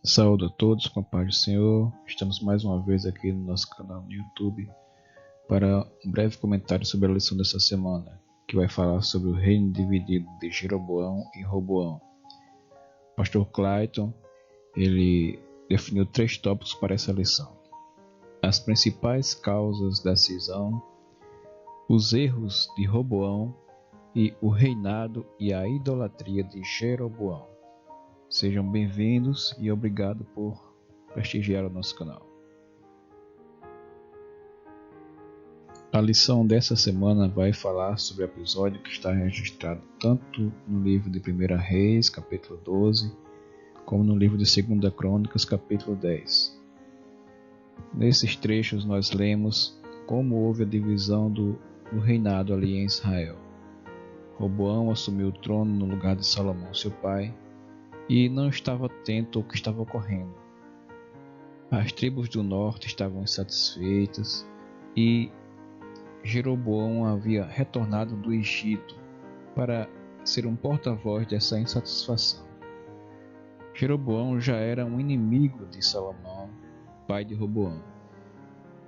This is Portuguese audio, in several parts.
Saúdo a todos com a paz do Senhor. Estamos mais uma vez aqui no nosso canal no YouTube para um breve comentário sobre a lição dessa semana, que vai falar sobre o reino dividido de Jeroboão e Roboão. O pastor Clayton, ele definiu 3 tópicos para essa lição: as principais causas da cisão, os erros de Roboão e o reinado e a idolatria de Jeroboão. Sejam bem-vindos e obrigado por prestigiar o nosso canal. A lição dessa semana vai falar sobre o episódio que está registrado tanto no livro de 1 Reis, capítulo 12, como no livro de 2 Crônicas, capítulo 10. Nesses trechos nós lemos como houve a divisão do reinado ali em Israel. Roboão assumiu o trono no lugar de Salomão, seu pai, e não estava atento ao que estava ocorrendo. As tribos do norte estavam insatisfeitas e Jeroboão havia retornado do Egito para ser um porta-voz dessa insatisfação. Jeroboão já era um inimigo de Salomão, pai de Roboão,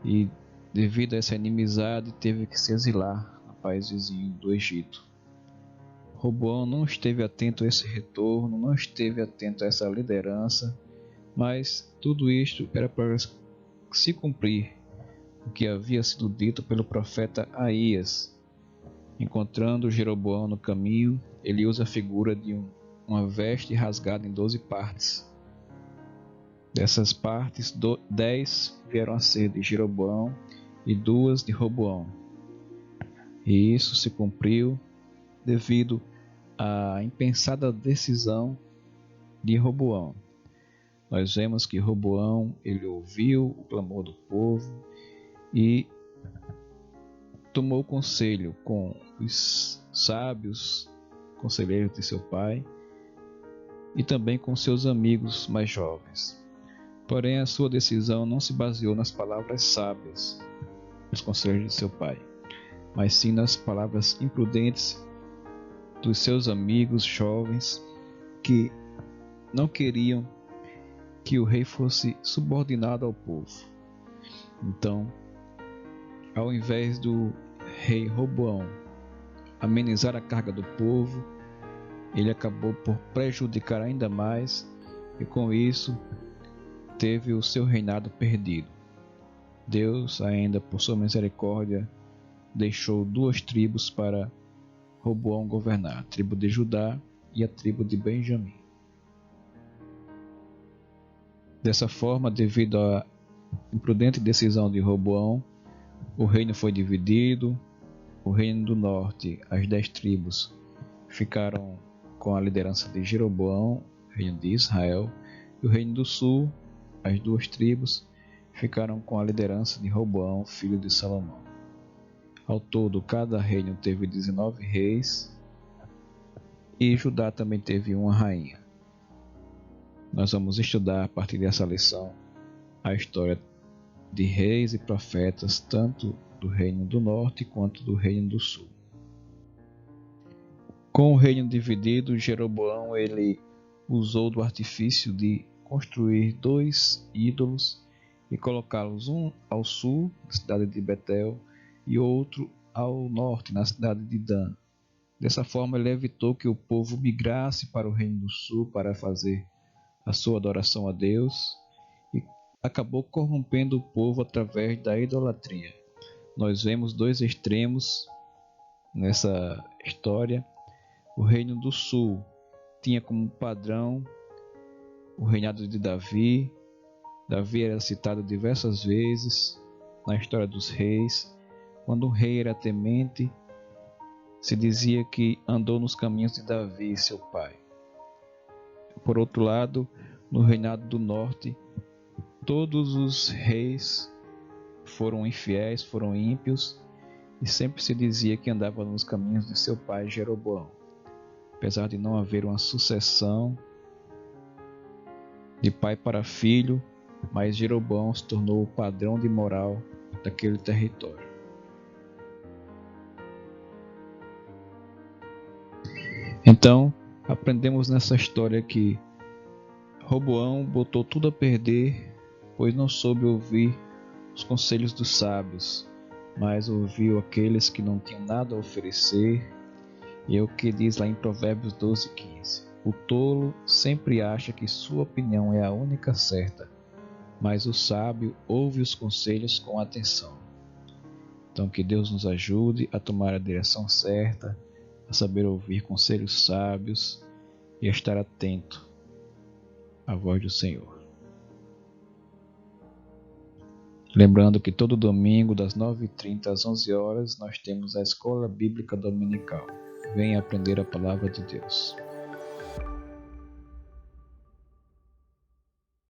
e devido a essa inimizade teve que se exilar no país vizinho do Egito. Roboão não esteve atento a esse retorno, não esteve atento a essa liderança, mas tudo isto era para se cumprir o que havia sido dito pelo profeta Aías. Encontrando Jeroboão no caminho, ele usa a figura de uma veste rasgada em 12 partes. Dessas partes, 10 vieram a ser de Jeroboão e 2 de Roboão. E isso se cumpriu devido à impensada decisão de Roboão. Nós vemos que Roboão ele ouviu o clamor do povo e tomou conselho com os sábios conselheiros de seu pai e também com seus amigos mais jovens. Porém, a sua decisão não se baseou nas palavras sábias dos conselheiros de seu pai, mas sim nas palavras imprudentes dos seus amigos jovens que não queriam que o rei fosse subordinado ao povo. Então, ao invés do rei Roboão amenizar a carga do povo, ele acabou por prejudicar ainda mais e com isso teve o seu reinado perdido. Deus ainda, por sua misericórdia, deixou 2 tribos para Roboão governar, a tribo de Judá e a tribo de Benjamim. Dessa forma, devido à imprudente decisão de Roboão, o reino foi dividido. O reino do norte, as 10 tribos, ficaram com a liderança de Jeroboão, reino de Israel, e o reino do sul, as 2 tribos, ficaram com a liderança de Roboão, filho de Salomão. Ao todo, cada reino teve 19 reis e Judá também teve uma rainha. Nós vamos estudar a partir dessa lição a história de reis e profetas, tanto do reino do norte quanto do reino do sul. Com o reino dividido, Jeroboão ele usou do artifício de construir 2 ídolos e colocá-los, um ao sul, na cidade de Betel, e outro ao norte, na cidade de Dan. Dessa forma, ele evitou que o povo migrasse para o reino do sul para fazer a sua adoração a Deus e acabou corrompendo o povo através da idolatria. Nós vemos 2 extremos nessa história. O reino do sul tinha como padrão o reinado de Davi. Davi era citado diversas vezes na história dos reis. Quando um rei era temente, se dizia que andou nos caminhos de Davi, seu pai. Por outro lado, no reinado do norte, todos os reis foram infiéis, foram ímpios, e sempre se dizia que andava nos caminhos de seu pai Jeroboão. Apesar de não haver uma sucessão de pai para filho, mas Jeroboão se tornou o padrão de moral daquele território. Então, aprendemos nessa história que Roboão botou tudo a perder, pois não soube ouvir os conselhos dos sábios, mas ouviu aqueles que não tinham nada a oferecer. E é o que diz lá em Provérbios 12:15. O tolo sempre acha que sua opinião é a única certa, mas o sábio ouve os conselhos com atenção. Então que Deus nos ajude a tomar a direção certa, a saber ouvir conselhos sábios e a estar atento à voz do Senhor. Lembrando que todo domingo, das 9h30 às 11h, nós temos a Escola Bíblica Dominical. Venha aprender a Palavra de Deus.